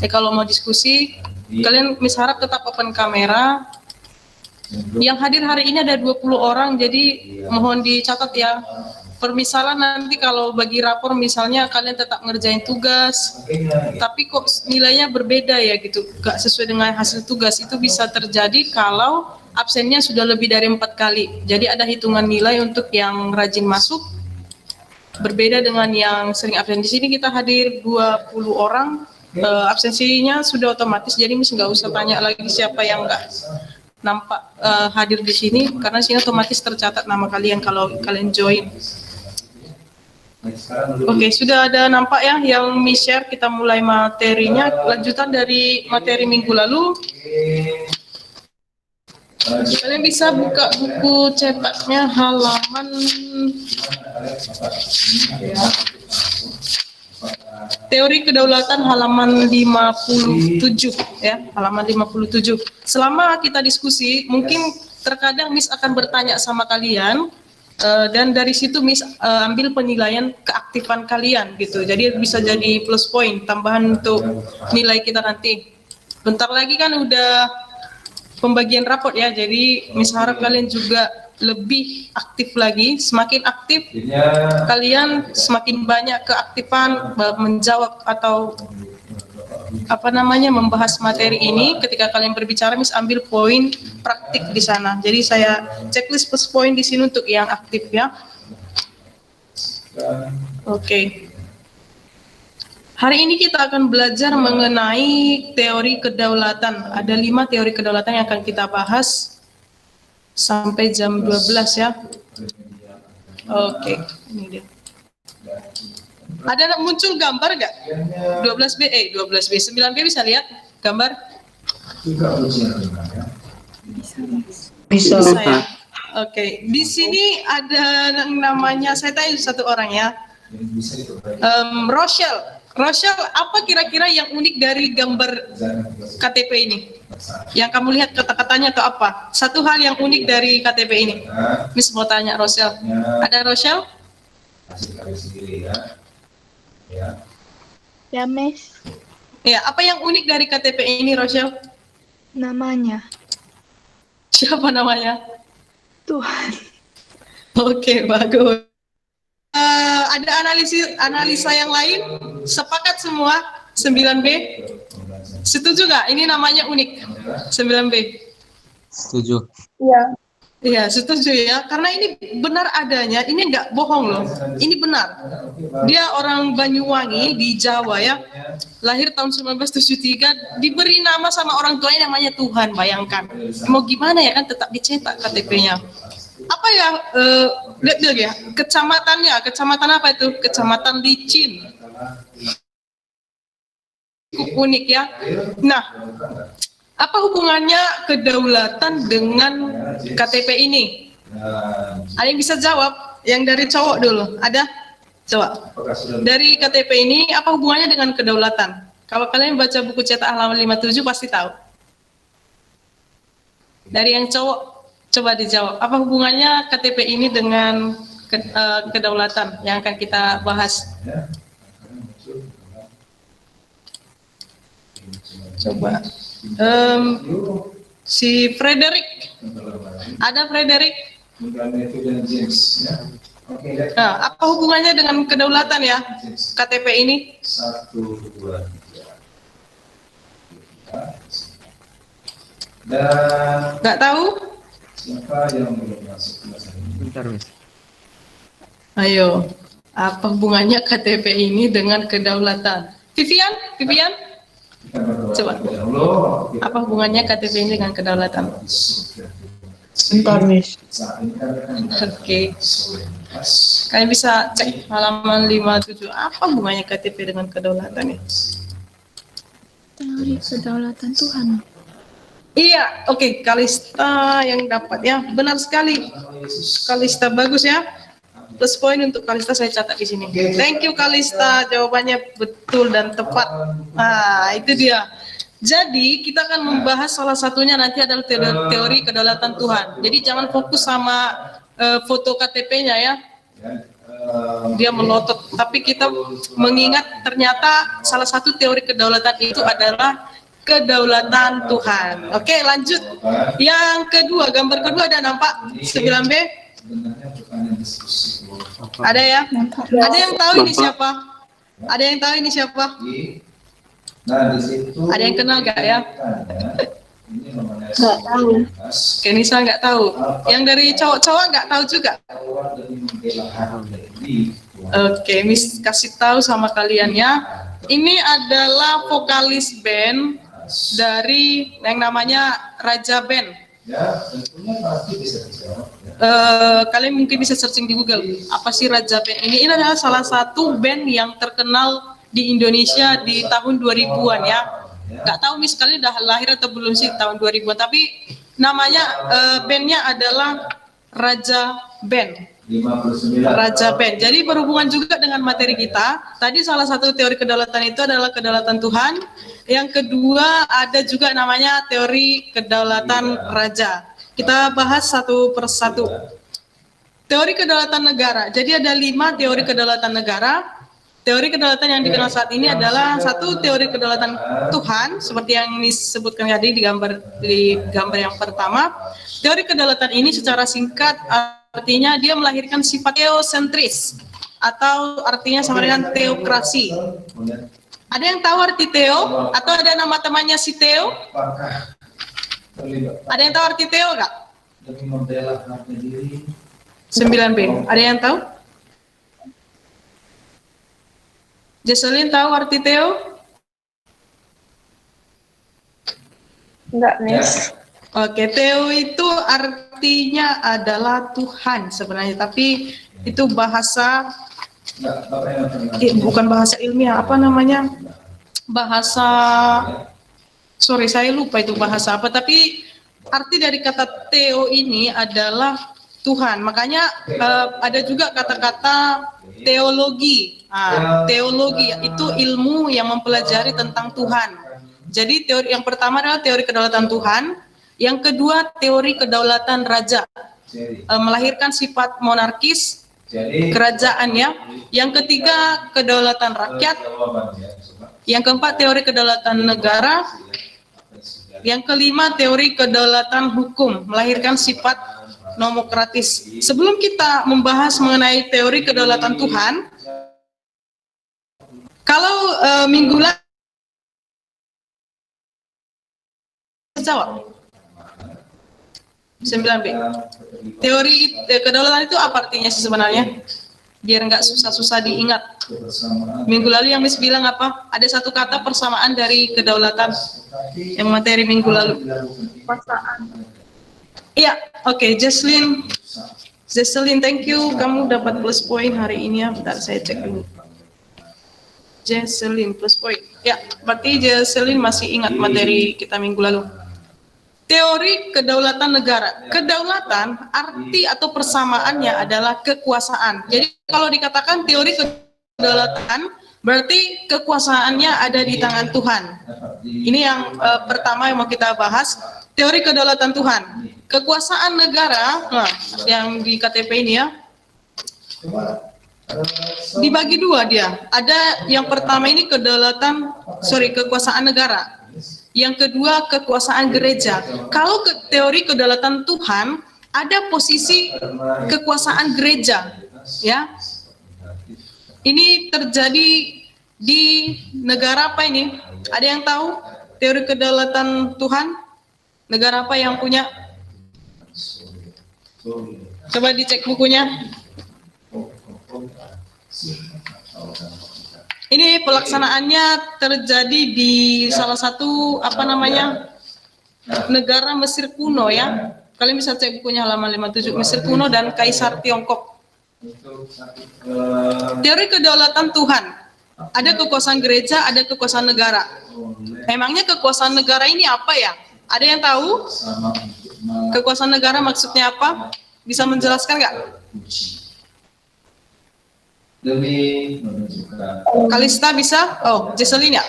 Kalau mau diskusi, kalian harap tetap open kamera. Yang hadir hari ini ada 20 orang, jadi mohon dicatat ya. Permisalan nanti kalau bagi rapor misalnya kalian tetap ngerjain tugas, tapi kok nilainya berbeda ya gitu, gak sesuai dengan hasil tugas, itu bisa terjadi kalau absennya sudah lebih dari 4 kali. Jadi ada hitungan nilai untuk yang rajin masuk, berbeda dengan yang sering absen. Di sini kita hadir 20 orang, absensinya sudah otomatis, jadi Miss nggak usah tanya lagi siapa yang nggak nampak hadir di sini, karena sini otomatis tercatat nama kalian kalau kalian join. Oke, sudah ada nampak ya yang Miss share. Kita mulai materinya, lanjutan dari materi minggu lalu. Kalian bisa buka buku cetaknya halaman ya. Teori kedaulatan halaman 57 ya, halaman 57. Selama kita diskusi, mungkin terkadang Miss akan bertanya sama kalian, dan dari situ Miss ambil penilaian keaktifan kalian gitu. Jadi bisa jadi plus point tambahan untuk nilai kita nanti. Bentar lagi kan udah pembagian raport ya, jadi Miss harap kalian juga lebih aktif lagi. Semakin aktif kalian, semakin banyak keaktifan menjawab atau membahas materi ini. Ketika kalian berbicara, Miss ambil poin praktik di sana. Jadi saya checklist plus poin di sini untuk yang aktif ya. Oke. Hari ini kita akan belajar mengenai teori kedaulatan. Ada 5 teori kedaulatan yang akan kita bahas sampai jam 12 ya. Oke, ini dia. Ada muncul gambar nggak? 12B, 12B, 9B bisa lihat gambar? Bisa ya. Oke, di sini ada yang namanya, saya tanya satu orang ya. Rochelle, apa kira-kira yang unik dari gambar KTP ini? Yang kamu lihat kata-katanya atau apa? Satu hal yang unik dari KTP ini. Miss mau tanya Rochelle. Ada Rochelle? Ya, Miss. Ya, apa yang unik dari KTP ini, Rochelle? Namanya. Siapa namanya? Tuhan. Oke, bagus. Ada analisa yang lain? Sepakat semua? 9B? Setuju nggak? Ini namanya unik. 9B. Setuju. Iya. Iya, setuju ya. Karena ini benar adanya. Ini nggak bohong loh. Ini benar. Dia orang Banyuwangi di Jawa ya. Lahir tahun 1973. Diberi nama sama orang tuanya namanya Tuhan. Bayangkan. Mau gimana ya kan, tetap dicetak KTP-nya. Apa ya? Lihat ya. Kecamatannya. Kecamatan apa itu? Kecamatan Licin. Cukup unik ya. Nah, apa hubungannya kedaulatan dengan KTP ini? Ada yang bisa jawab? Yang dari cowok dulu, ada? Coba. Dari KTP ini, apa hubungannya dengan kedaulatan? Kalau kalian baca buku cetak halaman 57 pasti tahu. Dari yang cowok, coba dijawab. Apa hubungannya KTP ini dengan kedaulatan yang akan kita bahas? Coba. Si Frederick, ada Frederick? Nah, apa hubungannya dengan kedaulatan ya KTP ini? 1, 2, 3. Dan nggak tahu? siapa yang belum masuk kelas ini? Bentar, Miss. Ayo, apa hubungannya KTP ini dengan kedaulatan? Vivian? Coba. Apa hubungannya KTP ini dengan kedaulatan? Bentar, Miss. Oke. Kalian bisa cek halaman 57. Apa hubungannya KTP dengan kedaulatan ya? Teori kedaulatan Tuhan. Iya, oke. Kalista yang dapat ya. Benar sekali. Kalista bagus ya. Plus poin untuk Kalista saya catat di sini. Thank you Kalista, jawabannya betul dan tepat. Nah, itu dia. Jadi kita akan membahas salah satunya nanti adalah teori kedaulatan Tuhan. Jadi jangan fokus sama foto KTP-nya ya. dia melotot. Tapi kita mengingat ternyata salah satu teori kedaulatan itu adalah kedaulatan Tuhan. Oke, lanjut. Yang kedua, gambar kedua ada nampak 9B? Sebenarnya pertanyaan diskusi. Ada ya? Ada yang tahu ini siapa? Ada yang tahu ini siapa? Nah, di situ Ada yang kenal gak ya? ini namanya Nggak tahu. Oke, Nisa nggak tahu. Yang dari cowok-cowok nggak tahu juga. awal dari membela hati. Oke, Miss kasih tahu sama kalian ya. Ini adalah vokalis band dari yang namanya Raja Band. Ya, tentunya pasti bisa dijawab. Ya. Kalian mungkin bisa searching di Google. Apa sih Raja Band ini? Ini adalah salah satu band yang terkenal di Indonesia di tahun 2000-an ya. Nggak tahu Miss kalian udah lahir atau belum sih tahun 2000-an. Tapi namanya bandnya adalah Raja Band. 59. Raja Band. Jadi berhubungan juga dengan materi kita. Tadi salah satu teori kedaulatan itu adalah kedaulatan Tuhan. Yang kedua ada juga namanya teori kedaulatan raja. Kita bahas satu persatu. Teori kedaulatan negara. Jadi ada 5 teori kedaulatan negara. Teori kedaulatan yang dikenal saat ini adalah satu teori kedaulatan Tuhan, seperti yang disebutkan tadi di gambar yang pertama. Teori kedaulatan ini secara singkat artinya dia melahirkan sifat teosentris, atau artinya sama dengan teokrasi. Ada yang tahu arti Teo? Atau ada nama temannya si Teo? Apakah terlibat Ada yang tahu arti Teo nggak? demi membela harga diri? 9B. Ada yang tahu? Jesselyn tahu arti Teo? Enggak, Ya. Miss. Oke, Teo itu artinya adalah Tuhan sebenarnya, tapi itu bahasa, Enggak, Bapak yang pernah. bukan bahasa ilmiah, apa namanya? Bahasa, sorry saya lupa itu bahasa apa, tapi arti dari kata Teo ini adalah Tuhan. Makanya ada juga kata-kata teologi. Teologi itu ilmu yang mempelajari tentang Tuhan. Jadi teori yang pertama adalah teori kedaulatan Tuhan, yang kedua teori kedaulatan raja, melahirkan sifat monarkis kerajaannya, yang ketiga kedaulatan rakyat, yang keempat teori kedaulatan negara, yang kelima teori kedaulatan hukum, melahirkan sifat nomokratis. Sebelum kita membahas mengenai teori kedaulatan Tuhan, kalau minggu lalu jawab 9B. Teori kedaulatan itu apa artinya sih sebenarnya? Biar nggak susah-susah diingat. Minggu lalu yang Miss bilang apa? Ada satu kata persamaan dari kedaulatan yang materi minggu lalu. Iya, oke, Jesselyn, thank you. Kamu dapat plus point hari ini ya. Bentar, saya cek dulu. Jesselyn plus point. Ya, berarti Jesselyn masih ingat materi kita minggu lalu. Teori kedaulatan negara. Kedaulatan arti atau persamaannya adalah kekuasaan. Jadi kalau dikatakan teori kedaulatan, berarti kekuasaannya ada di tangan Tuhan. Ini yang pertama yang mau kita bahas. Teori kedaulatan Tuhan. Kekuasaan negara, nah, yang di KTP ini ya, dibagi dua dia. Ada yang pertama ini kekuasaan negara. Yang kedua kekuasaan gereja. Kalau teori kedaulatan Tuhan, ada posisi kekuasaan gereja, ya. Ini terjadi di negara apa ini? Ada yang tahu teori kedaulatan Tuhan? Negara apa yang punya? Coba dicek bukunya. Ini pelaksanaannya terjadi di salah satu negara Mesir kuno ya. Kalian bisa cek bukunya halaman 57, Mesir kuno dan Kaisar Tiongkok. Teori kedaulatan Tuhan. Ada kekuasaan gereja, ada kekuasaan negara. Emangnya kekuasaan negara ini apa ya? Ada yang tahu? Kekuasaan negara maksudnya apa? Bisa menjelaskan nggak? Demi menunjukkan Kalista bisa? Oh, Jesselyn ya?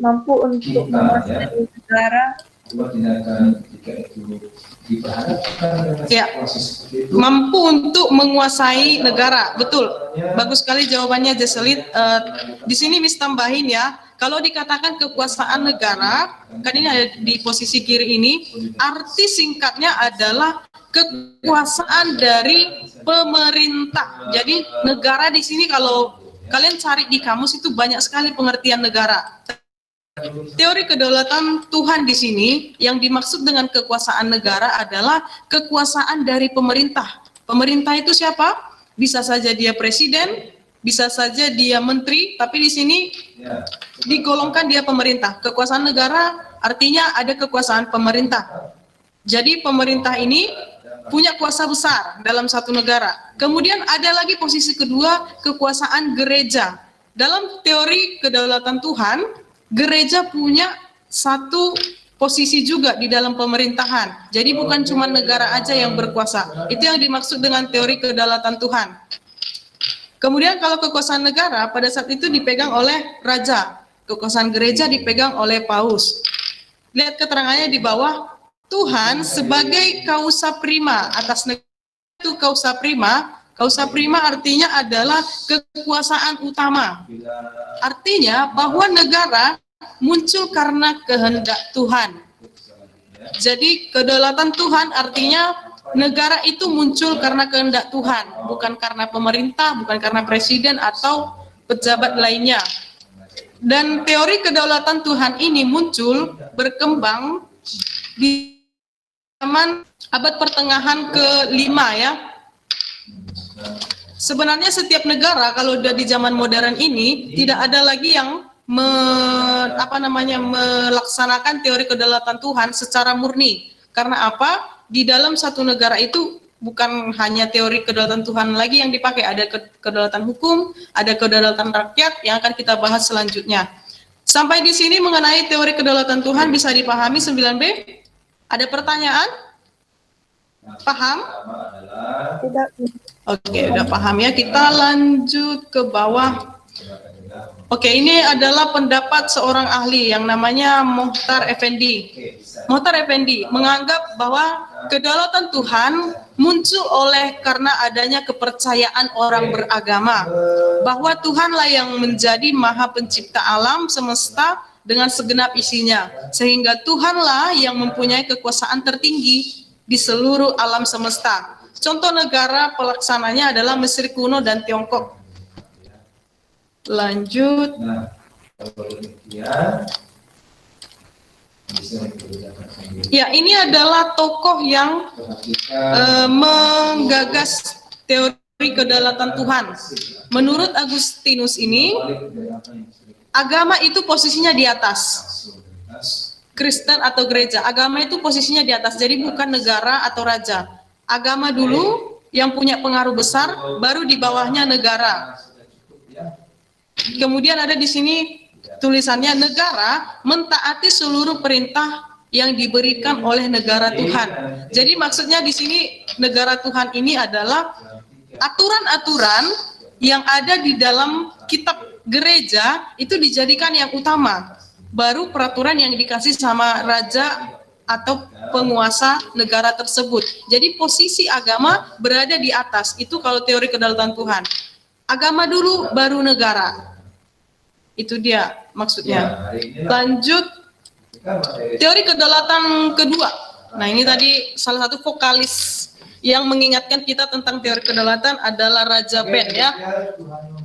Mampu untuk menguasai negara Cuma tindakan jika itu diperhadapkan dengan Ya. situasi seperti itu. Mampu untuk menguasai negara, betul. Bagus sekali jawabannya Jesselit. Di sini Miss tambahin ya, kalau dikatakan kekuasaan negara, kan ini ada di posisi kiri ini, arti singkatnya adalah kekuasaan dari pemerintah. Jadi negara di sini kalau kalian cari di kamus itu banyak sekali pengertian negara. Teori kedaulatan Tuhan di sini yang dimaksud dengan kekuasaan negara adalah kekuasaan dari pemerintah. Pemerintah itu siapa? Bisa saja dia presiden, bisa saja dia menteri, tapi di sini digolongkan dia pemerintah. Kekuasaan negara artinya ada kekuasaan pemerintah. Jadi pemerintah ini punya kuasa besar dalam satu negara. Kemudian ada lagi posisi kedua, kekuasaan gereja. Dalam teori kedaulatan Tuhan, gereja punya satu posisi juga di dalam pemerintahan. Jadi bukan cuma negara aja yang berkuasa. Itu yang dimaksud dengan teori kedaulatan Tuhan. Kemudian kalau kekuasaan negara pada saat itu dipegang oleh raja. Kekuasaan gereja dipegang oleh paus. Lihat keterangannya di bawah. Tuhan sebagai kausa prima atas negara itu kausa prima. Kausa prima artinya adalah kekuasaan utama. Artinya bahwa negara muncul karena kehendak Tuhan. Jadi kedaulatan Tuhan artinya negara itu muncul karena kehendak Tuhan, bukan karena pemerintah, bukan karena presiden atau pejabat lainnya. Dan teori kedaulatan Tuhan ini muncul, berkembang di zaman abad pertengahan ke-5 ya. Sebenarnya setiap negara kalau udah di zaman modern ini tidak ada lagi yang melaksanakan teori kedaulatan Tuhan secara murni. Karena apa? Di dalam satu negara itu bukan hanya teori kedaulatan Tuhan lagi yang dipakai, ada kedaulatan hukum, ada kedaulatan rakyat yang akan kita bahas selanjutnya. Sampai di sini mengenai teori kedaulatan Tuhan bisa dipahami 9B? Ada pertanyaan? Paham? Tidak. Oke, udah paham ya. Kita lanjut ke bawah. Oke, ini adalah pendapat seorang ahli yang namanya Mohtar Effendi. Mohtar Effendi menganggap bahwa kedaulatan Tuhan muncul karena adanya kepercayaan orang beragama bahwa Tuhanlah yang menjadi Maha Pencipta alam semesta dengan segenap isinya, sehingga Tuhanlah yang mempunyai kekuasaan tertinggi di seluruh alam semesta. Contoh negara pelaksananya adalah Mesir kuno dan Tiongkok. Lanjut. Nah, kalau demikian, bisa dikerjakan sendiri. Ya, ini adalah tokoh yang menggagas teori kedaulatan Tuhan. Menurut Agustinus ini, agama itu posisinya di atas. Kristen atau gereja, agama itu posisinya di atas. Jadi bukan negara atau raja. Agama dulu yang punya pengaruh besar, baru di bawahnya negara. Kemudian ada di sini tulisannya negara mentaati seluruh perintah yang diberikan oleh negara Tuhan. Jadi maksudnya di sini negara Tuhan ini adalah aturan-aturan yang ada di dalam kitab gereja itu dijadikan yang utama. Baru peraturan yang dikasih sama raja atau penguasa negara tersebut. Jadi posisi agama berada di atas. Itu kalau teori kedaulatan Tuhan. Agama dulu baru negara. Itu dia maksudnya. Lanjut teori kedaulatan kedua. Nah, ini tadi salah satu vokalis yang mengingatkan kita tentang teori kedaulatan adalah Raja Ben ya.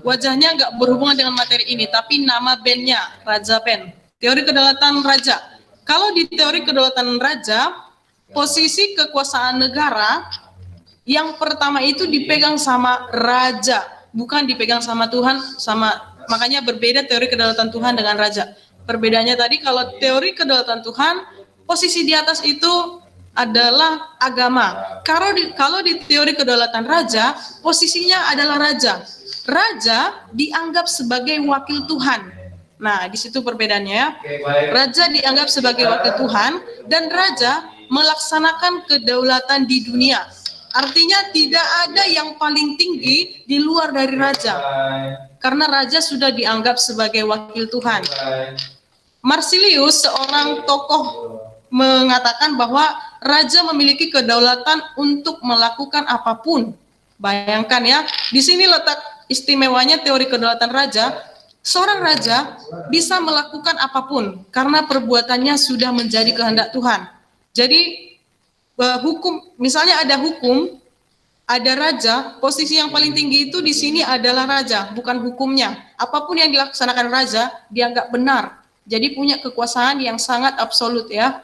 Wajahnya nggak berhubungan dengan materi ini, tapi nama bandnya Raja Ben. Teori kedaulatan raja. Kalau di teori kedaulatan raja, posisi kekuasaan negara yang pertama itu dipegang sama raja, bukan dipegang sama Tuhan. Makanya berbeda teori kedaulatan Tuhan dengan raja. Perbedaannya tadi kalau teori kedaulatan Tuhan, posisi di atas itu adalah agama. Kalau di teori kedaulatan raja, posisinya adalah raja. Raja dianggap sebagai wakil Tuhan. Nah, di situ perbedaannya. Raja dianggap sebagai wakil Tuhan dan raja melaksanakan kedaulatan di dunia. Artinya tidak ada yang paling tinggi di luar dari raja. Karena raja sudah dianggap sebagai wakil Tuhan. Marsilius, seorang tokoh mengatakan bahwa raja memiliki kedaulatan untuk melakukan apapun. Bayangkan ya, di sini letak istimewanya teori kedaulatan raja. Seorang raja bisa melakukan apapun karena perbuatannya sudah menjadi kehendak Tuhan. Jadi hukum, misalnya ada hukum, ada raja, posisi yang paling tinggi itu di sini adalah raja, bukan hukumnya. Apapun yang dilaksanakan raja dianggap benar. Jadi punya kekuasaan yang sangat absolut ya.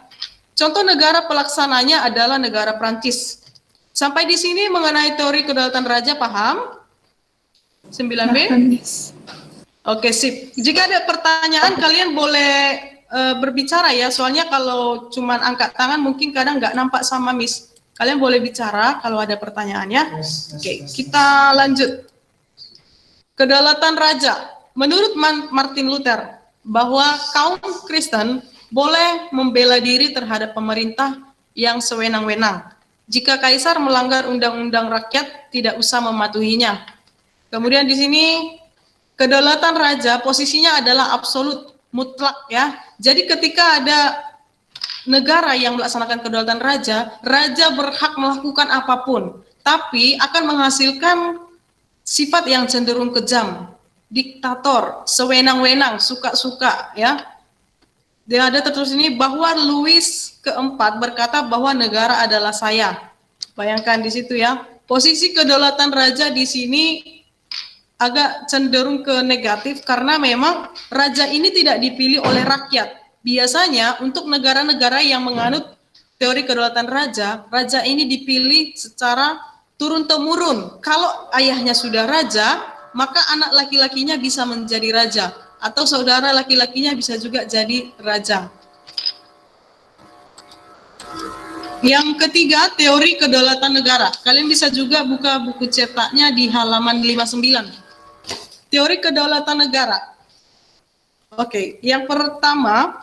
Contoh negara pelaksananya adalah negara Prancis. Sampai di sini mengenai teori kedaulatan raja paham? 9B? Oke, sip. Jika ada pertanyaan kalian boleh berbicara ya. Soalnya kalau cuman angkat tangan mungkin kadang nggak nampak sama Miss. Kalian boleh bicara kalau ada pertanyaannya. Oke, kita lanjut. Kedaulatan raja. Menurut Martin Luther, bahwa kaum Kristen boleh membela diri terhadap pemerintah yang sewenang-wenang. Jika kaisar melanggar undang-undang rakyat, tidak usah mematuhinya. Kemudian di sini kedaulatan raja posisinya adalah absolut, mutlak ya. Jadi ketika ada negara yang melaksanakan kedaulatan raja, raja berhak melakukan apapun, tapi akan menghasilkan sifat yang cenderung kejam, diktator, sewenang-wenang, suka-suka ya. Dan ada tertulis ini bahwa Louis keempat berkata bahwa negara adalah saya. Bayangkan di situ ya. Posisi kedaulatan raja di sini agak cenderung ke negatif karena memang raja ini tidak dipilih oleh rakyat. Biasanya untuk negara-negara yang menganut teori kedaulatan raja, raja ini dipilih secara turun-temurun. Kalau ayahnya sudah raja, maka anak laki-lakinya bisa menjadi raja. Atau saudara laki-lakinya bisa juga jadi raja. Yang ketiga, teori kedaulatan negara. Kalian bisa juga buka buku cetaknya di halaman 59. Teori kedaulatan negara. Oke, yang pertama,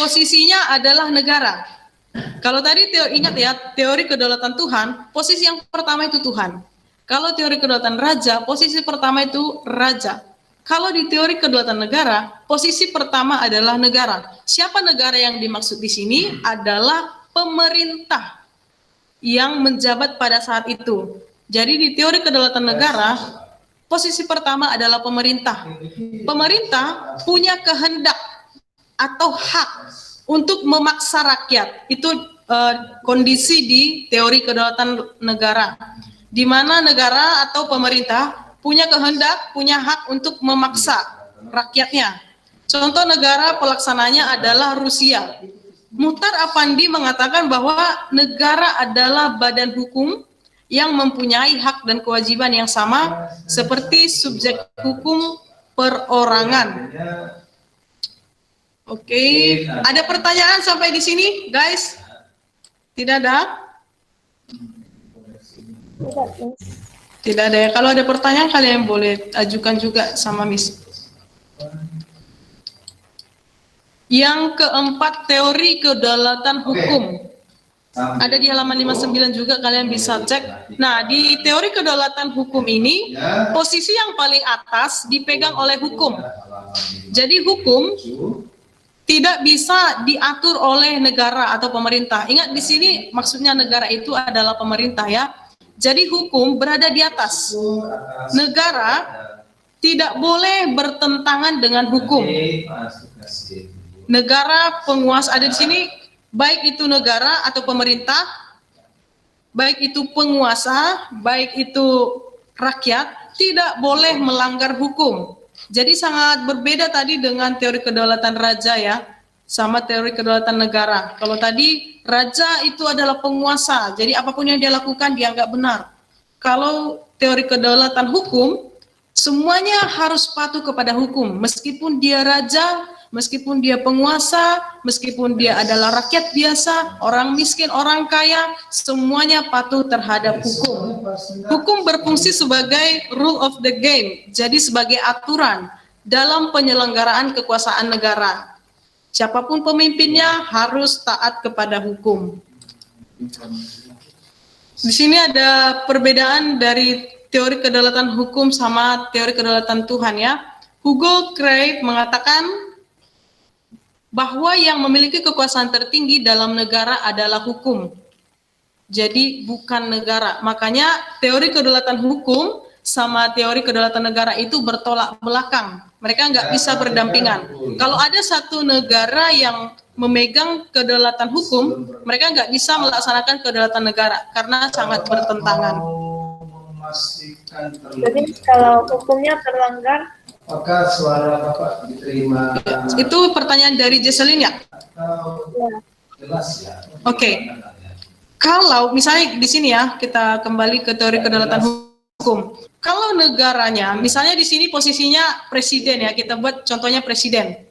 posisinya adalah negara. Kalau tadi ingat ya, teori kedaulatan Tuhan, posisi yang pertama itu Tuhan. Kalau teori kedaulatan raja, posisi pertama itu raja. Kalau di teori kedaulatan negara, posisi pertama adalah negara. Siapa negara yang dimaksud di sini adalah pemerintah yang menjabat pada saat itu. Jadi di teori kedaulatan negara, posisi pertama adalah pemerintah. Pemerintah punya kehendak atau hak untuk memaksa rakyat. Itu kondisi di teori kedaulatan negara. Di mana negara atau pemerintah punya kehendak, punya hak untuk memaksa rakyatnya. Contoh negara pelaksananya adalah Rusia. Muhtar Affandi mengatakan bahwa negara adalah badan hukum yang mempunyai hak dan kewajiban yang sama seperti subjek hukum perorangan. Oke, ada pertanyaan sampai di sini, guys? Tidak ada? Tidak ada ya. Kalau ada pertanyaan kalian boleh ajukan juga sama Miss. Yang keempat, teori kedaulatan hukum. Ada di halaman 59 juga, kalian bisa cek. Nah, di teori kedaulatan hukum ini, posisi yang paling atas dipegang oleh hukum. Jadi hukum tidak bisa diatur oleh negara atau pemerintah. Ingat di sini maksudnya negara itu adalah pemerintah ya. Jadi hukum berada di atas. Negara tidak boleh bertentangan dengan hukum. Negara penguasa ada di sini, baik itu negara atau pemerintah, baik itu penguasa, baik itu rakyat, tidak boleh melanggar hukum. Jadi sangat berbeda tadi dengan teori kedaulatan raja ya, sama teori kedaulatan negara. Kalau tadi raja itu adalah penguasa, jadi apapun yang dia lakukan dianggap benar. Kalau teori kedaulatan hukum, semuanya harus patuh kepada hukum, meskipun dia raja, meskipun dia penguasa, meskipun dia adalah rakyat biasa, orang miskin, orang kaya, semuanya patuh terhadap hukum. Hukum berfungsi sebagai rule of the game, jadi sebagai aturan dalam penyelenggaraan kekuasaan negara. Siapapun pemimpinnya harus taat kepada hukum. Di sini ada perbedaan dari teori kedaulatan hukum sama teori kedaulatan Tuhan ya. Hugo Craig mengatakan bahwa yang memiliki kekuasaan tertinggi dalam negara adalah hukum. Jadi bukan negara. Makanya teori kedaulatan hukum sama teori kedaulatan negara itu bertolak belakang. Mereka nggak bisa berdampingan. Kalau ada satu negara yang memegang kedaulatan hukum, mereka nggak bisa melaksanakan kedaulatan negara karena sangat bertentangan. Jadi kalau hukumnya terlanggar, apakah suara Bapak diterima? Itu pertanyaan dari Jesselyn ya? Jelas ya. Oke. Kalau misalnya di sini ya, kita kembali ke teori kedaulatan hukum. Kalau negaranya, misalnya di sini posisinya presiden ya, kita buat contohnya presiden.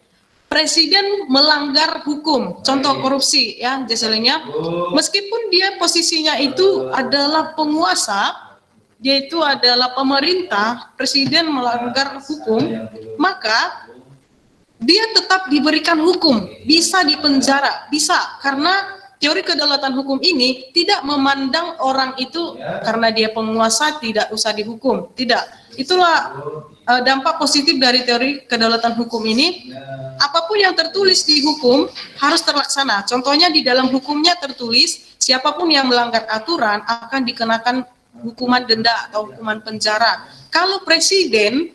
Presiden melanggar hukum, contoh korupsi ya, Jesselyn ya. Meskipun dia posisinya itu adalah penguasa, dia itu adalah pemerintah, presiden melanggar hukum, maka dia tetap diberikan hukum, bisa dipenjara, bisa, karena teori kedaulatan hukum ini tidak memandang orang itu karena dia penguasa tidak usah dihukum, tidak. Itulah dampak positif dari teori kedaulatan hukum ini. Apapun yang tertulis di hukum harus terlaksana. Contohnya di dalam hukumnya tertulis siapapun yang melanggar aturan akan dikenakan hukuman denda atau hukuman penjara. Kalau presiden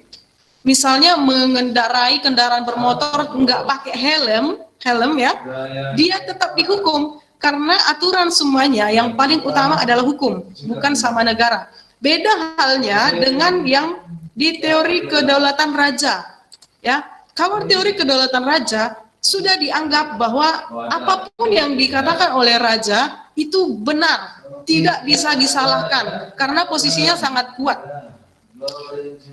misalnya mengendarai kendaraan bermotor nggak pakai helm ya, dia tetap dihukum. Karena aturan semuanya yang paling utama adalah hukum, bukan sama negara. Beda halnya dengan yang di teori kedaulatan raja. Ya, kalau teori kedaulatan raja sudah dianggap bahwa apapun yang dikatakan oleh raja itu benar, tidak bisa disalahkan karena posisinya sangat kuat.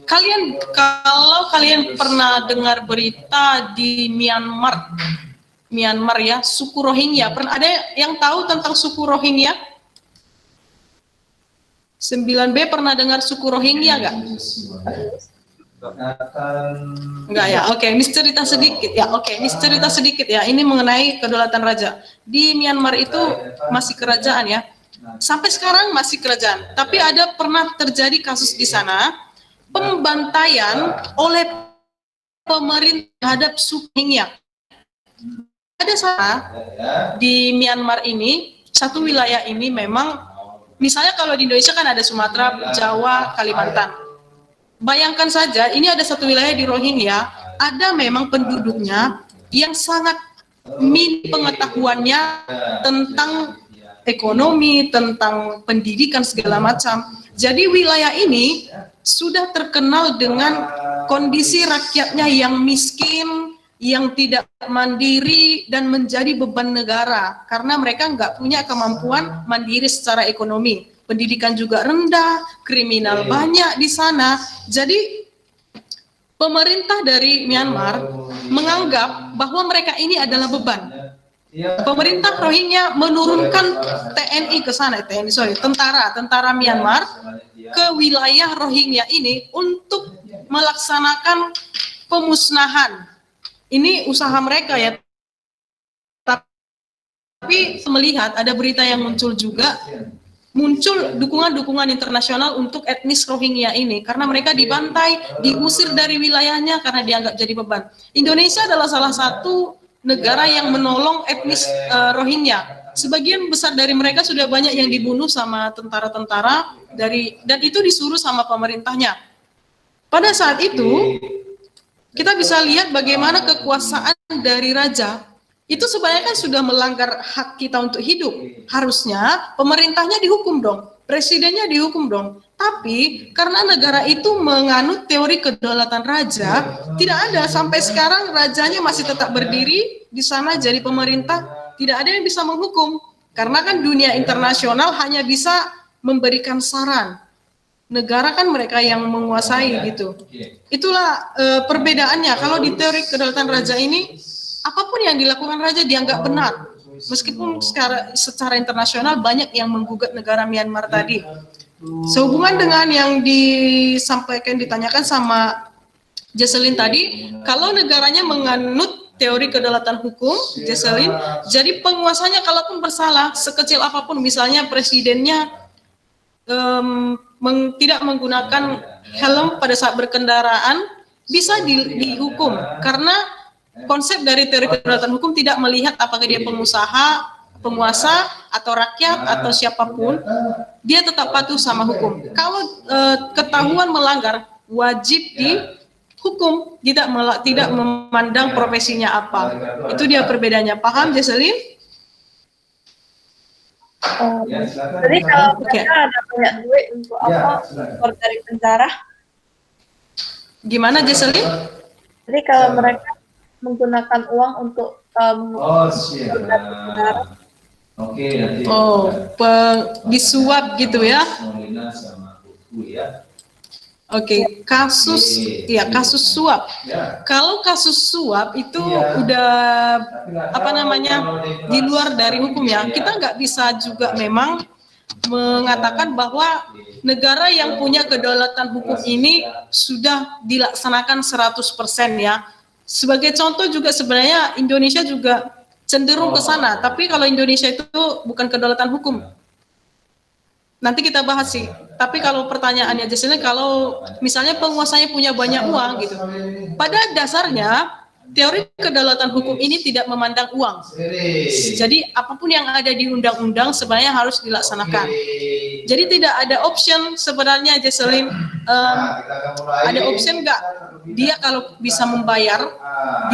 Kalau kalian pernah dengar berita di Myanmar ya, suku Rohingya. Pernah ada yang tahu tentang suku Rohingya? 9B pernah dengar suku Rohingya nggak? Enggak ya, oke. Ini cerita sedikit ya, oke. Ini cerita sedikit ya. Ini mengenai kedaulatan raja. Di Myanmar itu masih kerajaan ya. Sampai sekarang masih kerajaan. Tapi ada pernah terjadi kasus di sana pembantaian oleh pemerintah terhadap suku Rohingya. Ada sana di Myanmar ini, satu wilayah ini memang, misalnya kalau di Indonesia kan ada Sumatera, Jawa, Kalimantan. Bayangkan saja, ini ada satu wilayah di Rohingya, ada memang penduduknya yang sangat minim pengetahuannya tentang ekonomi, tentang pendidikan segala macam. Jadi wilayah ini sudah terkenal dengan kondisi rakyatnya yang miskin, yang tidak mandiri dan menjadi beban negara karena mereka nggak punya kemampuan mandiri secara ekonomi. Pendidikan juga rendah, kriminal banyak di sana. Jadi pemerintah dari Myanmar menganggap bahwa mereka ini adalah beban. Pemerintah Rohingya menurunkan TNI ke sana, tentara Myanmar ke wilayah Rohingya ini untuk melaksanakan pemusnahan. Ini usaha mereka ya. Tapi melihat ada berita yang muncul juga, muncul dukungan-dukungan internasional untuk etnis Rohingya ini karena mereka dibantai, diusir dari wilayahnya karena dianggap jadi beban. Indonesia adalah salah satu negara yang menolong etnis Rohingya. Sebagian besar dari mereka sudah banyak yang dibunuh sama tentara-tentara dan itu disuruh sama pemerintahnya. Pada saat itu kita bisa lihat bagaimana kekuasaan dari raja itu sebenarnya kan sudah melanggar hak kita untuk hidup. Harusnya pemerintahnya dihukum dong, presidennya dihukum dong. Tapi karena negara itu menganut teori kedaulatan raja, tidak ada sampai sekarang rajanya masih tetap berdiri di sana jadi pemerintah, tidak ada yang bisa menghukum. Karena kan dunia internasional hanya bisa memberikan saran. Negara kan mereka yang menguasai gitu. Itulah perbedaannya. Kalau di teori kedaulatan raja ini, apapun yang dilakukan raja dianggap benar. Meskipun secara internasional banyak yang menggugat negara Myanmar tadi. Sehubungan dengan yang ditanyakan sama Jesselyn tadi, kalau negaranya menganut teori kedaulatan hukum, Jesselyn, jadi penguasanya kalaupun bersalah, sekecil apapun, misalnya presidennya tidak menggunakan helm pada saat berkendaraan, bisa dihukum karena konsep dari teori kedaulatan hukum tidak melihat apakah dia pengusaha, penguasa, atau rakyat, atau siapapun, dia tetap patuh sama hukum. Kalau ketahuan melanggar, wajib dihukum, tidak memandang profesinya apa. Itu dia perbedaannya. Paham, Jesselyn? Jadi kalau mereka ada banyak duit untuk apa? Keluar dari penjara. Gimana, Jesselyn? Jadi kalau mereka menggunakan uang untuk siap. Oke, nanti. Disuap gitu ya? Molina sama Kuku ya. Oke, kasus suap. Kalau kasus suap itu udah di luar dari hukum ya. Kita nggak bisa juga memang mengatakan bahwa negara yang punya kedaulatan hukum ini sudah dilaksanakan 100% ya. Sebagai contoh juga sebenarnya Indonesia juga cenderung ke sana. Tapi kalau Indonesia itu bukan kedaulatan hukum. Nanti kita bahas sih. Tapi kalau pertanyaannya Jesselyn, kalau misalnya penguasanya punya banyak uang gitu, pada dasarnya teori kedaulatan hukum ini tidak memandang uang. Jadi apapun yang ada di undang-undang sebenarnya harus dilaksanakan. Jadi tidak ada option sebenarnya Jesselyn. Ada option nggak? Dia kalau bisa membayar,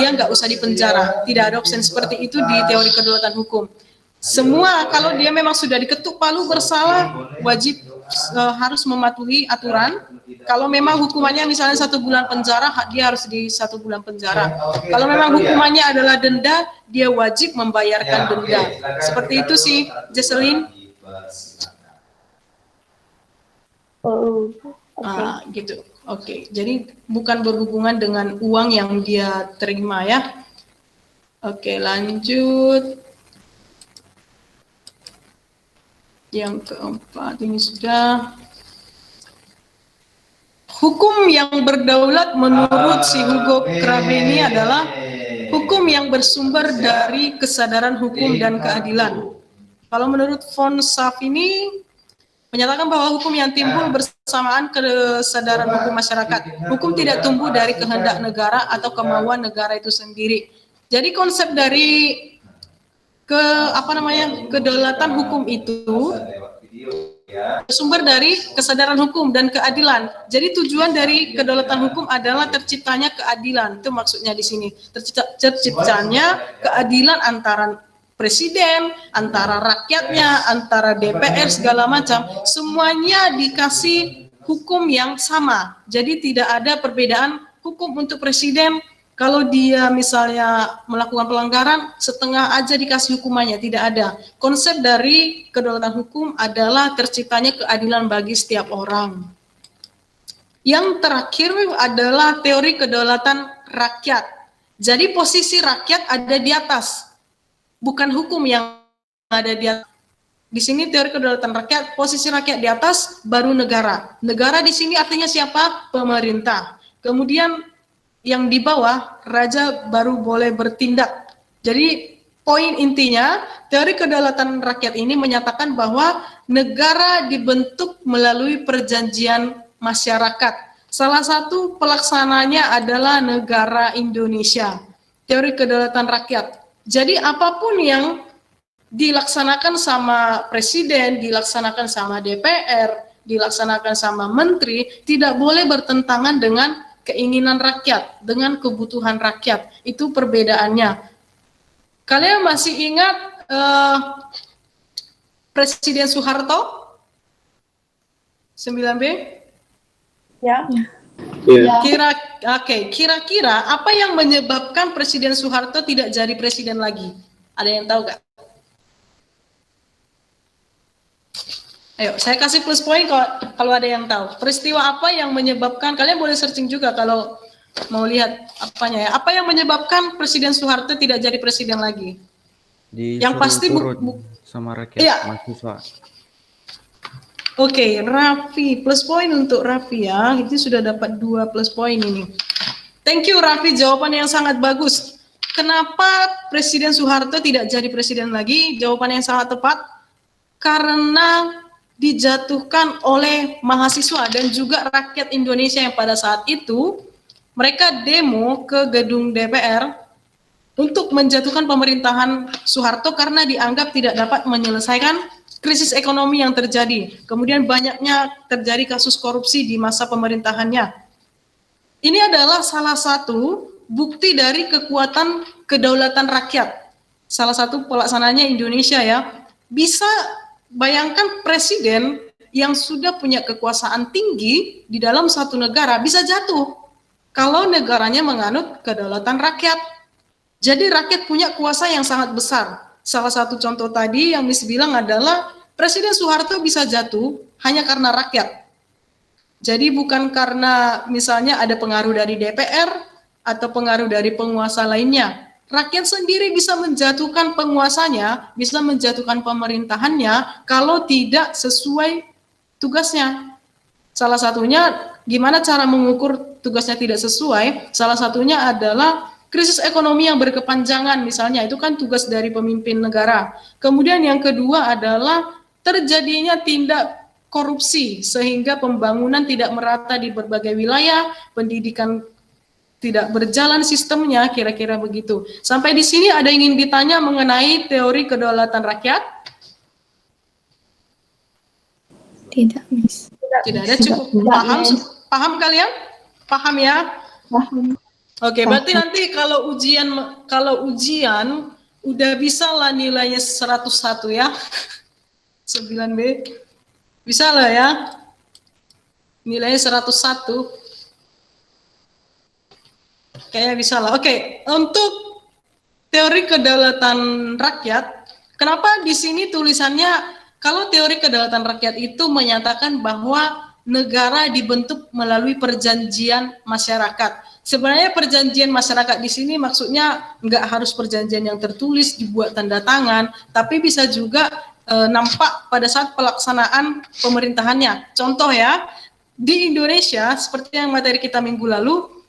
dia nggak usah dipenjara. Tidak ada option seperti itu di teori kedaulatan hukum. Semua kalau dia memang sudah diketuk palu bersalah, wajib harus mematuhi aturan. Kalau memang hukumannya misalnya 1 bulan penjara, dia harus di 1 bulan penjara. Kalau memang hukumannya adalah denda, dia wajib membayarkan denda. Seperti itu sih, Jesselyn. Gitu. Oke. Jadi bukan berhubungan dengan uang yang dia terima ya. Oke, lanjut. Yang keempat ini sudah. Hukum yang berdaulat menurut si Hugo Craveni adalah hukum yang bersumber dari kesadaran hukum dan keadilan. Kalau menurut von Savini menyatakan bahwa hukum yang timbul bersamaan kesadaran hukum masyarakat. Hukum tidak tumbuh dari kehendak negara atau kemauan negara itu sendiri. Jadi konsep dari kedaulatan hukum itu sumber dari kesadaran hukum dan keadilan. Jadi tujuan dari kedaulatan hukum adalah terciptanya keadilan. Itu maksudnya di sini. Terciptanya keadilan antara presiden, antara rakyatnya, antara DPR segala macam. Semuanya dikasih hukum yang sama. Jadi tidak ada perbedaan hukum untuk presiden. Kalau dia misalnya melakukan pelanggaran, setengah aja dikasih hukumannya, tidak ada. Konsep dari kedaulatan hukum adalah terciptanya keadilan bagi setiap orang. Yang terakhir adalah teori kedaulatan rakyat. Jadi posisi rakyat ada di atas, bukan hukum yang ada di atas. Di sini teori kedaulatan rakyat, posisi rakyat di atas, baru negara. Negara di sini artinya siapa? Pemerintah. Kemudian yang di bawah, raja baru boleh bertindak. Jadi poin intinya, teori kedaulatan rakyat ini menyatakan bahwa negara dibentuk melalui perjanjian masyarakat. Salah satu pelaksananya adalah negara Indonesia. Teori kedaulatan rakyat. Jadi apapun yang dilaksanakan sama presiden, dilaksanakan sama DPR, dilaksanakan sama menteri, tidak boleh bertentangan dengan keinginan rakyat, dengan kebutuhan rakyat. Itu perbedaannya. Kalian masih ingat Presiden Soeharto? 9B? Ya. Kira-kira apa yang menyebabkan Presiden Soeharto tidak jadi presiden lagi? Ada yang tahu nggak? Ayo, saya kasih plus poin kalau ada yang tahu. Peristiwa apa yang menyebabkan, kalian boleh searching juga kalau mau lihat apanya ya. Apa yang menyebabkan Presiden Soeharto tidak jadi presiden lagi? Yang pasti sama rakyat, iya. mahasiswa. Oke, Raffi, plus poin untuk Raffi ya. Itu sudah dapat 2 plus poin ini. Thank you Raffi, jawaban yang sangat bagus. Kenapa Presiden Soeharto tidak jadi presiden lagi? Jawaban yang sangat tepat. Karena dijatuhkan oleh mahasiswa dan juga rakyat Indonesia yang pada saat itu mereka demo ke gedung DPR untuk menjatuhkan pemerintahan Soeharto karena dianggap tidak dapat menyelesaikan krisis ekonomi yang terjadi. Kemudian banyaknya terjadi kasus korupsi di masa pemerintahannya. Ini adalah salah satu bukti dari kekuatan kedaulatan rakyat. Salah satu pelaksananya Indonesia ya. Bisa bayangkan presiden yang sudah punya kekuasaan tinggi di dalam satu negara bisa jatuh kalau negaranya menganut kedaulatan rakyat. Jadi rakyat punya kuasa yang sangat besar. Salah satu contoh tadi yang Miss bilang adalah Presiden Soeharto bisa jatuh hanya karena rakyat. Jadi bukan karena misalnya ada pengaruh dari DPR atau pengaruh dari penguasa lainnya. Rakyat sendiri bisa menjatuhkan penguasanya, bisa menjatuhkan pemerintahannya kalau tidak sesuai tugasnya. Salah satunya gimana cara mengukur tugasnya tidak sesuai? Salah satunya adalah krisis ekonomi yang berkepanjangan misalnya, itu kan tugas dari pemimpin negara. Kemudian yang kedua adalah terjadinya tindak korupsi sehingga pembangunan tidak merata di berbagai wilayah, pendidikan tidak berjalan sistemnya, kira-kira begitu. Sampai di sini ada yang ingin ditanya mengenai teori kedaulatan rakyat? Tidak, Miss. Tidak ada, cukup paham? Paham kalian? Paham ya? Paham. Oke, berarti nanti kalau ujian udah bisa lah nilainya 101 ya. 9B. Bisa lah ya. Nilainya 101. Kayaknya bisa lah. Oke, untuk teori kedaulatan rakyat, kenapa di sini tulisannya kalau teori kedaulatan rakyat itu menyatakan bahwa negara dibentuk melalui perjanjian masyarakat. Sebenarnya perjanjian masyarakat di sini maksudnya nggak harus perjanjian yang tertulis, dibuat tanda tangan, tapi bisa juga nampak pada saat pelaksanaan pemerintahannya. Contoh ya, di Indonesia seperti yang materi kita minggu lalu,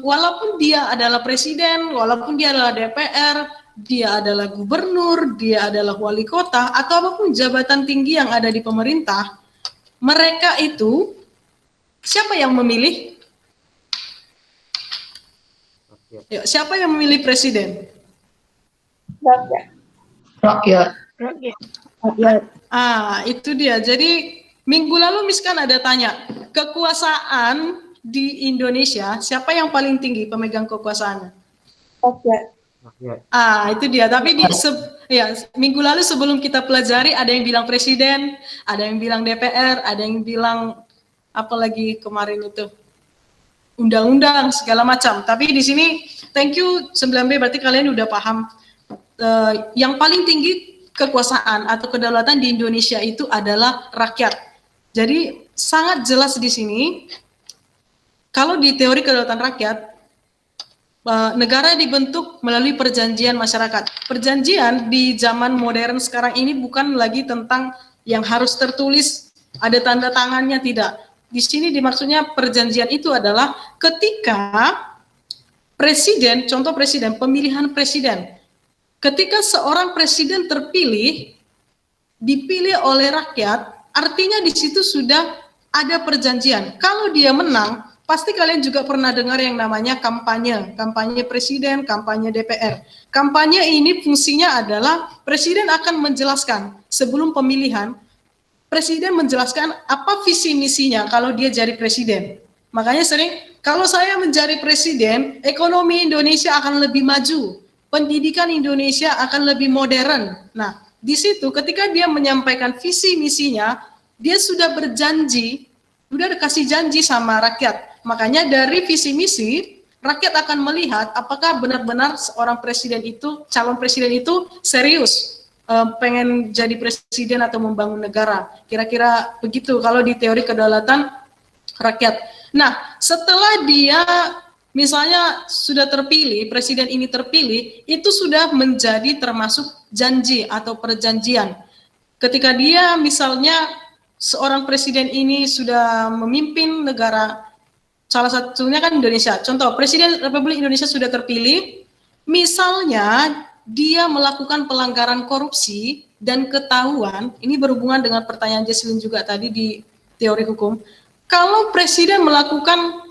walaupun dia adalah presiden, walaupun dia adalah DPR, dia adalah gubernur, dia adalah wali kota, atau apapun jabatan tinggi yang ada di pemerintah, mereka itu siapa yang memilih? Ya, siapa yang memilih presiden? Rakyat. Rakyat. Rakyat. Itu dia. Jadi minggu lalu Miss kan ada tanya, kekuasaan di Indonesia siapa yang paling tinggi pemegang kekuasaannya? Rakyat. Itu dia. Tapi minggu lalu sebelum kita pelajari ada yang bilang presiden, ada yang bilang DPR, ada yang bilang apa lagi kemarin itu undang-undang segala macam. Tapi di sini thank you 9B, berarti kalian udah paham yang paling tinggi kekuasaan atau kedaulatan di Indonesia itu adalah rakyat. Jadi sangat jelas di sini kalau di teori kedaulatan rakyat negara dibentuk melalui perjanjian masyarakat. Perjanjian di zaman modern sekarang ini bukan lagi tentang yang harus tertulis, ada tanda tangannya, tidak. Di sini dimaksudnya perjanjian itu adalah ketika presiden, contoh presiden, pemilihan presiden. Ketika seorang presiden terpilih, dipilih oleh rakyat, artinya di situ sudah ada perjanjian. Kalau dia menang, pasti kalian juga pernah dengar yang namanya kampanye. Kampanye presiden, kampanye DPR. Kampanye ini fungsinya adalah presiden akan menjelaskan sebelum pemilihan, presiden menjelaskan apa visi misinya kalau dia jadi presiden. Makanya sering, kalau saya menjadi presiden, ekonomi Indonesia akan lebih maju, pendidikan Indonesia akan lebih modern. Nah, di situ ketika dia menyampaikan visi misinya, dia sudah berjanji, sudah dikasih janji sama rakyat. Makanya dari visi misi, rakyat akan melihat apakah benar-benar seorang presiden itu, calon presiden itu serius pengen jadi presiden atau membangun negara. Kira-kira begitu kalau di teori kedaulatan rakyat. Nah, setelah dia misalnya sudah terpilih, presiden ini terpilih, itu sudah menjadi termasuk janji atau perjanjian. Ketika dia misalnya seorang presiden ini sudah memimpin negara, salah satunya kan Indonesia, contoh Presiden Republik Indonesia sudah terpilih, misalnya dia melakukan pelanggaran korupsi dan ketahuan, ini berhubungan dengan pertanyaan Jesslyn juga tadi di teori hukum, kalau presiden melakukan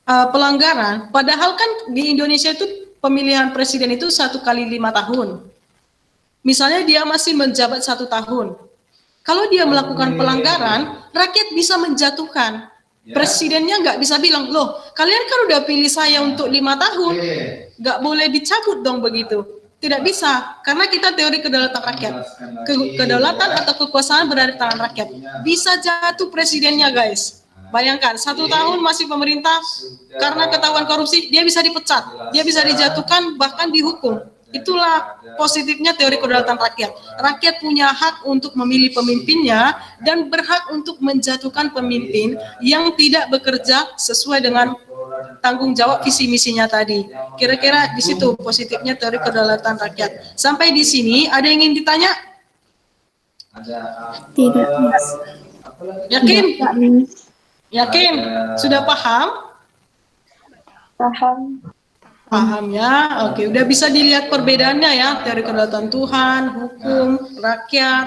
pelanggaran, padahal kan di Indonesia itu pemilihan presiden itu 1 kali 5 tahun. Misalnya dia masih menjabat 1 tahun. Kalau dia melakukan pelanggaran, rakyat bisa menjatuhkan. Presidennya nggak bisa bilang, loh kalian kan udah pilih saya untuk 5 tahun, nggak boleh dicabut dong begitu. Tidak bisa, karena kita teori kedaulatan rakyat. Kedaulatan atau kekuasaan berada di tangan rakyat. Bisa jatuh presidennya guys. Bayangkan, 1 tahun masih pemerintah, karena ketahuan korupsi, dia bisa dipecat, dia bisa dijatuhkan, bahkan dihukum. Itulah positifnya teori kedaulatan rakyat. Rakyat punya hak untuk memilih pemimpinnya dan berhak untuk menjatuhkan pemimpin yang tidak bekerja sesuai dengan tanggung jawab visi misinya tadi. Kira-kira di situ positifnya teori kedaulatan rakyat. Sampai di sini ada yang ingin ditanya? Tidak, Miss. Yakin? Tidak, Miss. Yakin? Sudah paham? Paham. Paham ya? Oke, udah bisa dilihat perbedaannya ya, teori kedaulatan Tuhan, hukum, rakyat.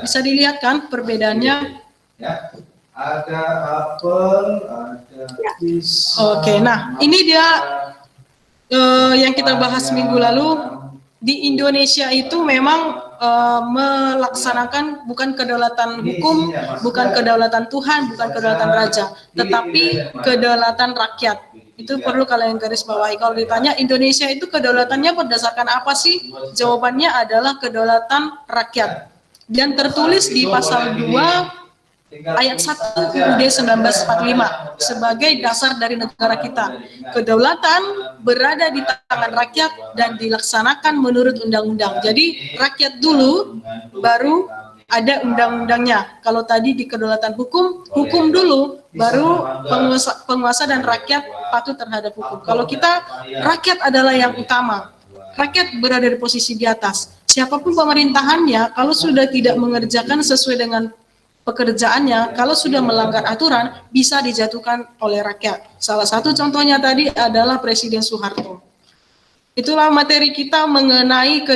Bisa dilihat kan perbedaannya? Ya. Ada apel, ada pisang. Oke, nah ini dia yang kita bahas minggu lalu. Di Indonesia itu memang melaksanakan bukan kedaulatan hukum, bukan kedaulatan Tuhan, bukan kedaulatan raja, tetapi kedaulatan rakyat. Itu perlu kalian garis bawahi. Kalau ditanya Indonesia itu kedaulatannya berdasarkan apa sih? Jawabannya adalah kedaulatan rakyat. Dan tertulis di pasal 2 ayat 1 UUD 1945 sebagai dasar dari negara kita. Kedaulatan berada di tangan rakyat dan dilaksanakan menurut undang-undang. Jadi rakyat dulu baru ada undang-undangnya. Kalau tadi di kedaulatan hukum, hukum dulu baru penguasa dan rakyat patuh terhadap hukum. Kalau kita, rakyat adalah yang utama. Rakyat berada di posisi di atas. Siapapun pemerintahannya, kalau sudah tidak mengerjakan sesuai dengan pekerjaannya, kalau sudah melanggar aturan, bisa dijatuhkan oleh rakyat. Salah satu contohnya tadi adalah Presiden Soeharto. Itulah materi kita mengenai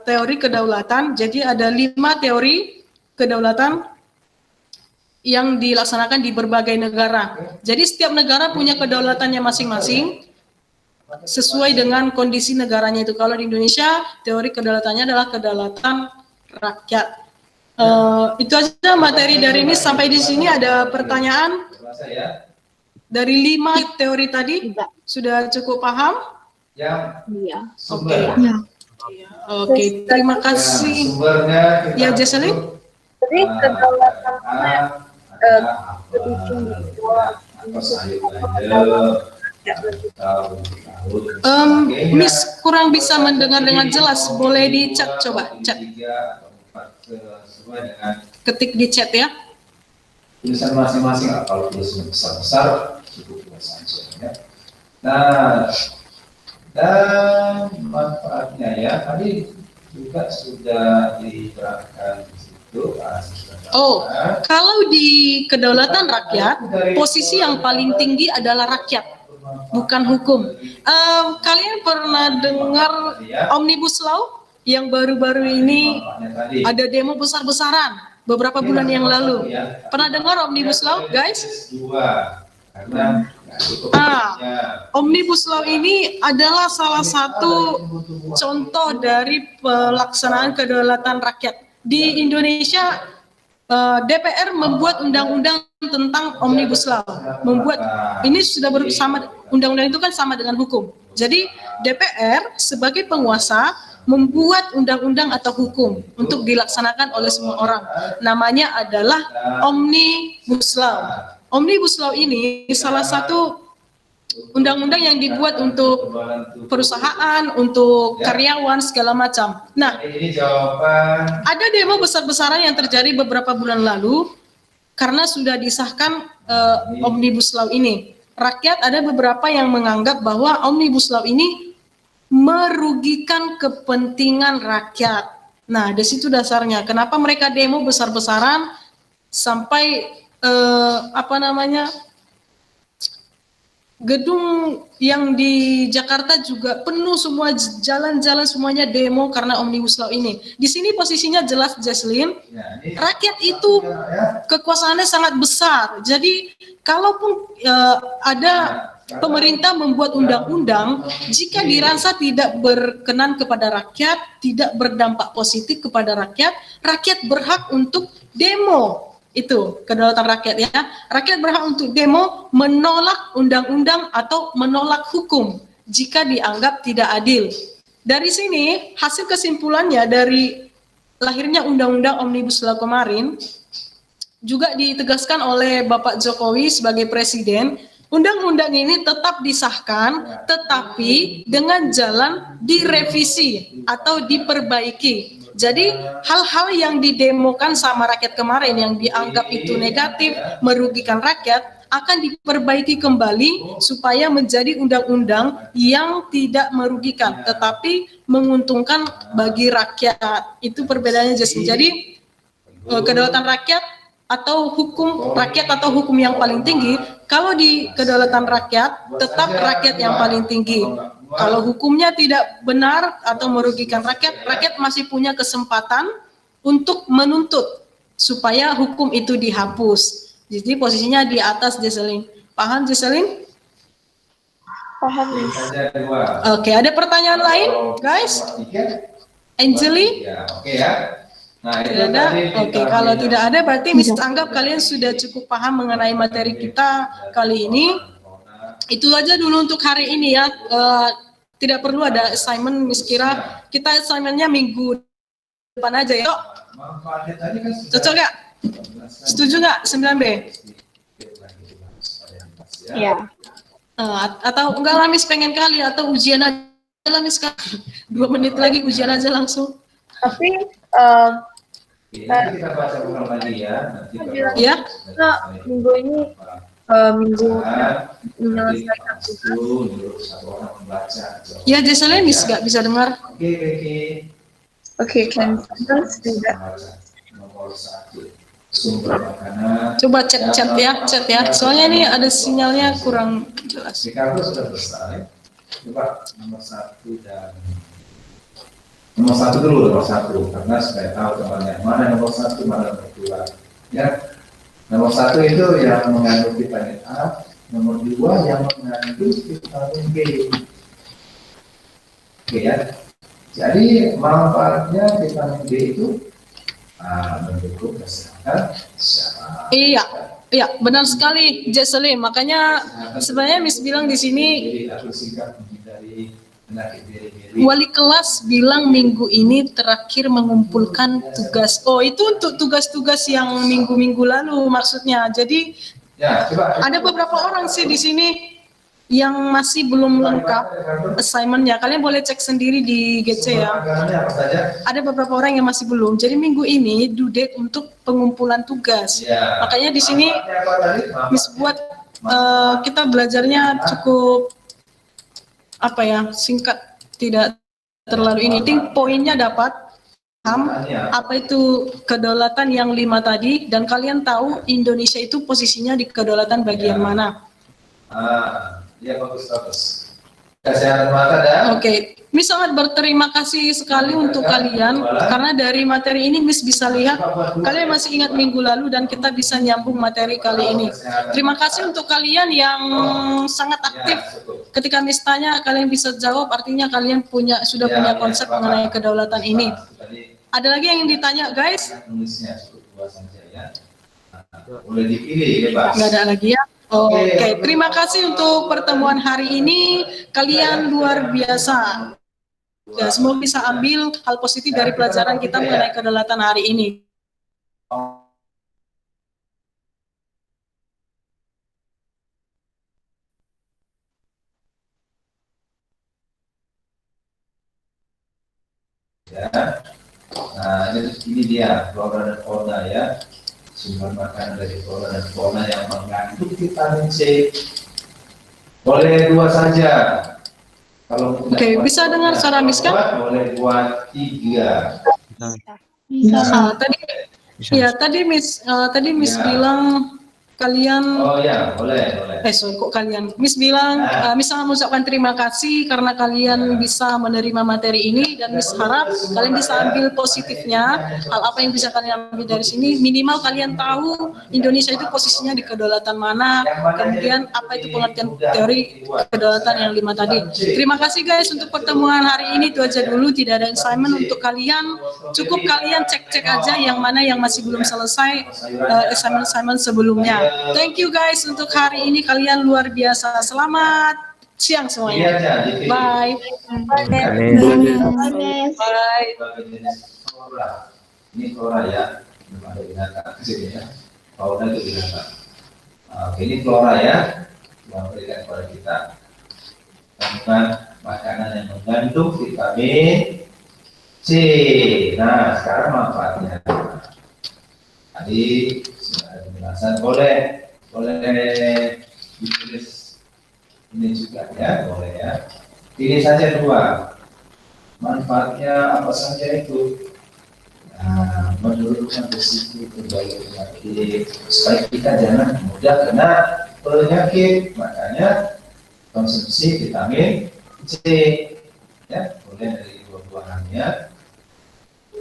teori kedaulatan. Jadi ada 5 teori kedaulatan yang dilaksanakan di berbagai negara. Jadi setiap negara punya kedaulatannya masing-masing sesuai dengan kondisi negaranya itu. Kalau di Indonesia, teori kedaulatannya adalah kedaulatan rakyat. Itu aja materi dari ini. Sampai di sini ada pertanyaan? Dari 5 teori tadi, sudah cukup paham? Iya. Oke. Oke, terima kasih. Ya, Jesselyn? Jadi kedaulatan lebih tinggi. Miss kurang bisa mendengar dengan jelas. Boleh di chat, coba chat. Ketik di chat ya. Tulisan masing-masing, kalau tulisan besar-besar cukup biasa aja ya. Nah, dan manfaatnya ya tadi juga sudah diterangkan di situ. Oh, kalau di kedaulatan rakyat, posisi yang paling tinggi adalah rakyat, bukan hukum. Kalian pernah dengar Omnibus Law yang baru-baru ini ada demo besar-besaran beberapa bulan yang lalu? Pernah dengar Omnibus Law, guys? Omnibus Law ini adalah salah satu contoh dari pelaksanaan kedaulatan rakyat. Di Indonesia, DPR membuat undang-undang tentang Omnibus Law. Ini sudah bersama, undang-undang itu kan sama dengan hukum. Jadi DPR sebagai penguasa membuat undang-undang atau hukum untuk dilaksanakan oleh semua orang. Namanya adalah Omnibus Law. Omnibus Law ini salah satu undang-undang yang dibuat untuk perusahaan, untuk karyawan, segala macam. Nah, ada demo besar-besaran yang terjadi beberapa bulan lalu karena sudah disahkan Omnibus Law ini. Rakyat ada beberapa yang menganggap bahwa Omnibus Law ini merugikan kepentingan rakyat. Nah, di situ dasarnya. Kenapa mereka demo besar-besaran sampai gedung yang di Jakarta juga penuh, semua jalan-jalan semuanya demo karena Omnibus Law ini. Di sini posisinya jelas, Jesselyn, rakyat itu kekuasaannya sangat besar. Jadi kalaupun ada pemerintah membuat undang-undang jika dirasa tidak berkenan kepada rakyat, tidak berdampak positif kepada rakyat, rakyat berhak untuk demo. Itu kedaulatan rakyat ya. Rakyat berhak untuk demo, menolak undang-undang atau menolak hukum jika dianggap tidak adil. Dari sini hasil kesimpulannya dari lahirnya Undang-Undang Omnibus Law kemarin juga ditegaskan oleh Bapak Jokowi sebagai Presiden, undang-undang ini tetap disahkan, tetapi dengan jalan direvisi atau diperbaiki. Jadi hal-hal yang didemokan sama rakyat kemarin yang dianggap itu negatif, merugikan rakyat, akan diperbaiki kembali supaya menjadi undang-undang yang tidak merugikan, tetapi menguntungkan bagi rakyat. Itu perbedaannya, Jasmine. Jadi kedaulatan rakyat atau hukum rakyat atau hukum yang paling tinggi, kalau di kedaulatan rakyat tetap rakyat yang paling tinggi. Kalau hukumnya tidak benar atau merugikan rakyat, rakyat masih punya kesempatan untuk menuntut supaya hukum itu dihapus. Jadi posisinya di atas, Jesselyn. Paham, Jesselyn? Paham. Oke, ada pertanyaan lain, guys? Angeli? Oke ya. Nah, tidak ada. Oke, kalau tidak ada berarti Miss anggap kalian sudah cukup paham mengenai materi kita kali ini. Itu aja dulu untuk hari ini ya. Tidak perlu ada assignment, Miss kira kita assignmentnya minggu depan aja ya. Cocok nggak? Setuju nggak 9B? Iya. Atau enggak lah Miss pengen kali, atau ujian aja lah Miss, 2 menit lagi ujian aja langsung. Tapi Nanti kita baca ulang lagi ya. Ya. Minggu ini minggu menyelesaikan Ya, Jesselyn nggak bisa dengar. Oke, can tidak. Nomor 1, sumber makanan. Coba chat ya. Soalnya ini ada sinyalnya kurang jelas. Ricardo sudah selesai. Coba nomor 1 dan nomor 1 dulu, nomor 1 karena supaya tahu temannya mana nomor 1, mana nomor 2. Ya. Nomor 1 itu yang mengandung vitamin A, nomor 2 yang mengandung vitamin B. Oke ya. Jadi manfaatnya vitamin B itu mendukung kesehatan syaraf. Iya, benar sekali, Jesselyn. Makanya sebenarnya Miss bilang di sini, wali kelas bilang minggu ini terakhir mengumpulkan tugas. Oh, itu untuk tugas-tugas yang minggu-minggu lalu maksudnya. Jadi ya, coba. Ada beberapa orang sih di sini yang masih belum lengkap assignment-nya. Kalian boleh cek sendiri di GC ya. Ada beberapa orang yang masih belum. Jadi minggu ini due date untuk pengumpulan tugas. Ya. Makanya di sini Miss buat kita belajarnya cukup singkat, tidak terlalu ini. Penting poinnya dapat paham apa itu kedaulatan yang 5 tadi, dan kalian tahu Indonesia itu posisinya di kedaulatan bagian mana. Ya, bagus. Kesehatan mata dan. Oke, Miss sangat berterima kasih sekali untuk kalian karena dari materi ini Miss bisa lihat kalian masih ingat minggu lalu dan kita bisa nyambung materi kali ini. Terima kasih untuk kalian yang sangat aktif. Ketika Miss tanya kalian bisa jawab, artinya kalian sudah punya konsep mengenai kedaulatan ini. Ada lagi yang ditanya, guys? Boleh dipilih, bebas. Nggak ada lagi ya? Oke, terima kasih untuk pertemuan hari ini. Kalian luar biasa. Ya, semoga bisa ambil hal positif dari pelajaran kita mengenai kedaulatan hari ini. Ya. Nah, ini dia flora dan fauna ya. Sumber makanan dari flora dan fauna yang mengandung vitamin C. Boleh 2 saja. Kalau Oke, bisa dengar suara Miss kan? Boleh buat 3. Tadi Miss bilang kalian Oh ya, boleh. sorry, kok kalian, Miss bilang, Miss sangat mengucapkan terima kasih karena kalian bisa menerima materi ini, dan Miss harap kalian bisa ambil positifnya, hal apa yang bisa kalian ambil dari sini, minimal kalian tahu Indonesia itu posisinya di kedaulatan mana, kemudian apa itu pengertian teori kedaulatan yang 5 tadi. Terima kasih guys untuk pertemuan hari ini, itu aja dulu, tidak ada assignment untuk kalian, cukup kalian cek-cek aja yang mana yang masih belum selesai assignment sebelumnya. Thank you guys untuk hari ini, kalian luar biasa. Selamat siang semuanya. Bye. Bye. Ini flora ya, belum ada binatang di sini ya. Fauna itu binatang. Oke, ini flora ya, yang berikan kepada kita. Temukan makanan yang mengandung vitamin C. Nah, sekarang manfaatnya. Tadi sudah ada penjelasan, boleh ditulis ini juga ya, boleh ya. Pilih saja 2. Manfaatnya apa saja itu? Nah, menurunkan risiko berbagai penyakit supaya kita jangan mudah kena penyakit. Makanya konsumsi vitamin C ya, boleh dari buah-buahannya.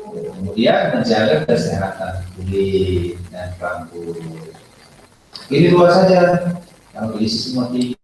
Kemudian menjaga kesehatan kulit dan rambut. Ini 2 saja. Kalau berisi semua 3